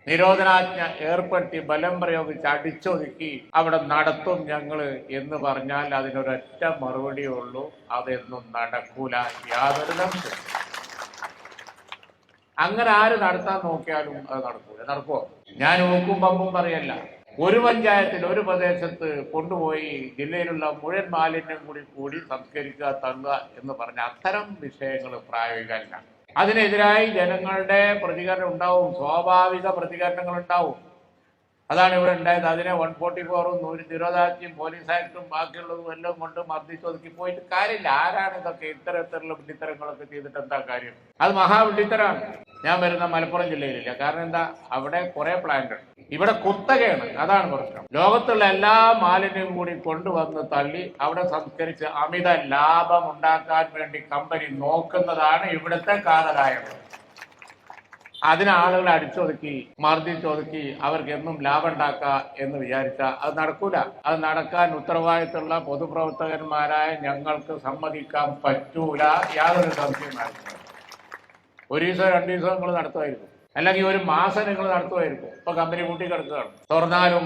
നിരോധനാജ്ഞ ഏർപ്പെടുത്തി ബലം പ്രയോഗിച്ച് അടിച്ചൊതുക്കി അവിടെ നടത്തും ഞങ്ങള് എന്ന് പറഞ്ഞാൽ അതിനൊരൊറ്റ മറുപടിയേ ഉള്ളൂ, അതൊന്നും നടക്കൂല, യാതൊരു സംശയം. അങ്ങനെ ആര് നടത്താൻ നോക്കിയാലും അത് നടക്കൂല. നടക്കുമോ? ഞാൻ ഊക്കും പമ്പും പറയല്ല. ഒരു പഞ്ചായത്തിൽ ഒരു പ്രദേശത്ത് കൊണ്ടുപോയി ജില്ലയിലുള്ള മുഴുവൻ മാലിന്യം കൂടി സംസ്കരിക്കുക, തള്ളുക എന്ന് പറഞ്ഞ അത്തരം വിഷയങ്ങൾ പ്രായോഗികമല്ല. അതിനെതിരായി ജനങ്ങളുടെ പ്രതികരണം ഉണ്ടാവും, സ്വാഭാവിക പ്രതികരണങ്ങൾ ഉണ്ടാവും. അതാണ് ഇവിടെ ഉണ്ടായത്. അതിനെ 144-ഉം നിരോധാജ്ഞയും പോലീസ് ആക്ടും ബാക്കിയുള്ളതും എല്ലാം കൊണ്ട് മർദ്ദിച്ചൊതുക്കി പോയിട്ട് കാര്യമില്ല. ആരാണ് ഇതൊക്കെ ഇത്തരത്തിലുള്ള വിഡ്ഢിത്തരങ്ങളൊക്കെ ചെയ്തിട്ട് എന്താ കാര്യം? അത് മഹാവിഡ്ഢിത്തരാണ്. ഞാൻ വരുന്ന മലപ്പുറം ജില്ലയിലില്ല. കാരണം എന്താ, അവിടെ കുറെ പ്ലാന്റ് ഉണ്ട്. ഇവിടെ കുത്തകയാണ്, അതാണ് പ്രശ്നം. ലോകത്തുള്ള എല്ലാ മാലിന്യവും കൂടി കൊണ്ടുവന്ന് തള്ളി അവിടെ സംസ്കരിച്ച് അമിത ലാഭം ഉണ്ടാക്കാൻ വേണ്ടി കമ്പനി നോക്കുന്നതാണ് ഇവിടുത്തെ കാതലായത്. അതിന് ആളുകളെ അടിച്ചൊതുക്കി മർദ്ദിച്ചൊതുക്കി അവർക്ക് എന്നും ലാഭം ഉണ്ടാക്കുക എന്ന് വിചാരിച്ചാൽ അത് നടക്കൂല. അത് നടക്കാൻ ഉത്തരവാദിത്തമുള്ള പൊതുപ്രവർത്തകന്മാരായ ഞങ്ങൾക്ക് സമ്മതിക്കാൻ പറ്റൂല, യാതൊരു സംശയം നടത്തുന്നത്. ഒരു ദിവസം 2 ദിവസം നിങ്ങൾ നടത്തുമായിരിക്കും, അല്ലെങ്കിൽ ഒരു മാസം നിങ്ങൾ നടത്തുമായിരിക്കും. ഇപ്പൊ കമ്പനി കൂട്ടി കിടക്കുകയാണ്. തുറന്നാലും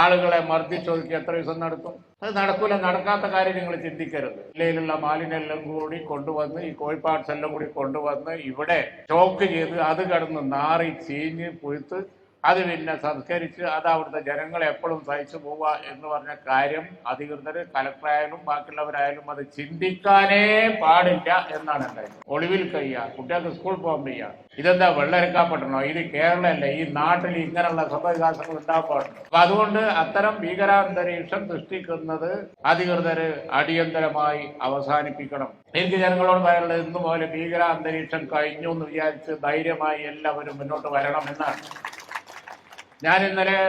ആളുകളെ മർദ്ദിച്ചൊതുക്കി എത്ര ദിവസം നടത്തും? അത് നടക്കൂല. നടക്കാത്ത കാര്യം നിങ്ങൾ ചിന്തിക്കരുത്. ജില്ലയിലുള്ള മാലിന്യെല്ലാം കൂടി കൊണ്ടുവന്ന് ഈ കോഴിപ്പാട്സ് എല്ലാം കൂടി കൊണ്ടുവന്ന് ഇവിടെ സ്റ്റോക്ക് ചെയ്ത് അത് കിടന്ന് നാറി ചീഞ്ഞ് പുഴുത്ത് അത് പിന്നെ സംസ്കരിച്ച് അത് അവിടുത്തെ ജനങ്ങളെ എപ്പോഴും സഹിച്ചു പോവുക എന്ന് പറഞ്ഞ കാര്യം അധികൃതർ, കലക്ടറായാലും ബാക്കിയുള്ളവരായാലും അത് ചിന്തിക്കാനേ പാടില്ല എന്നാണ് ഉണ്ടായത്. ഒളിവിൽ കഴിയുക, കുട്ടികൾക്ക് സ്കൂൾ പോകാൻ വയ്യ. ഇതെന്താ വെള്ളരിക്കാപ്പെട്ടണോ? ഇത് കേരളമല്ല, ഈ നാട്ടിൽ ഇങ്ങനെയുള്ള സംഭവവികാസങ്ങൾ ഉണ്ടാകാൻ പാടുണ്ട്. അപ്പൊ അതുകൊണ്ട് അത്തരം ഭീകരാന്തരീക്ഷം സൃഷ്ടിക്കുന്നത് അധികൃതർ അടിയന്തരമായി അവസാനിപ്പിക്കണം. എനിക്ക് ജനങ്ങളോട് പറയാനുള്ളത്, ഇന്നു പോലെ ഭീകരാന്തരീക്ഷം കഴിഞ്ഞു എന്ന് വിചാരിച്ച് ധൈര്യമായി എല്ലാവരും മുന്നോട്ട് വരണമെന്നാണ്. ഞാൻ ഇന്നലെ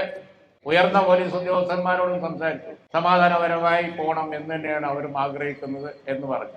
ഉയർന്ന പോലീസ് ഉദ്യോഗസ്ഥന്മാരോടും സംസാരിച്ചു. സമാധാനപരമായി പോകണം എന്ന് തന്നെയാണ് അവരും ആഗ്രഹിക്കുന്നത് എന്ന് പറഞ്ഞു.